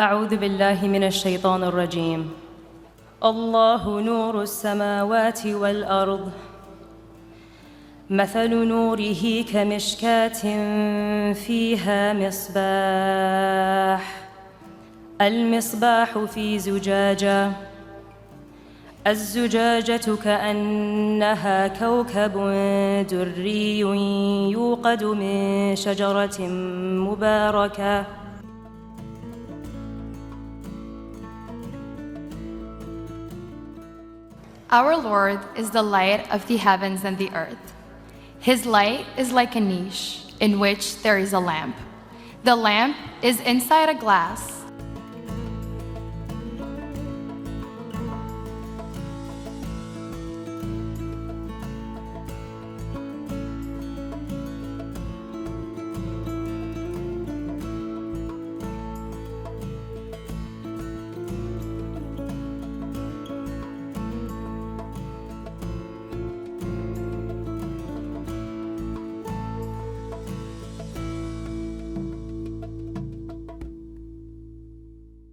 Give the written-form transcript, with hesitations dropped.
أعوذ بالله من الشيطان الرجيم. الله نور السماوات والأرض، مثل نوره كمشكاة فيها مصباح، المصباح في زجاجة، الزجاجة كأنها كوكب دري يوقد من شجرة مباركة. Our Lord is the light of the heavens and the earth. His light is like a niche in which there is a lamp. The lamp is inside a glass,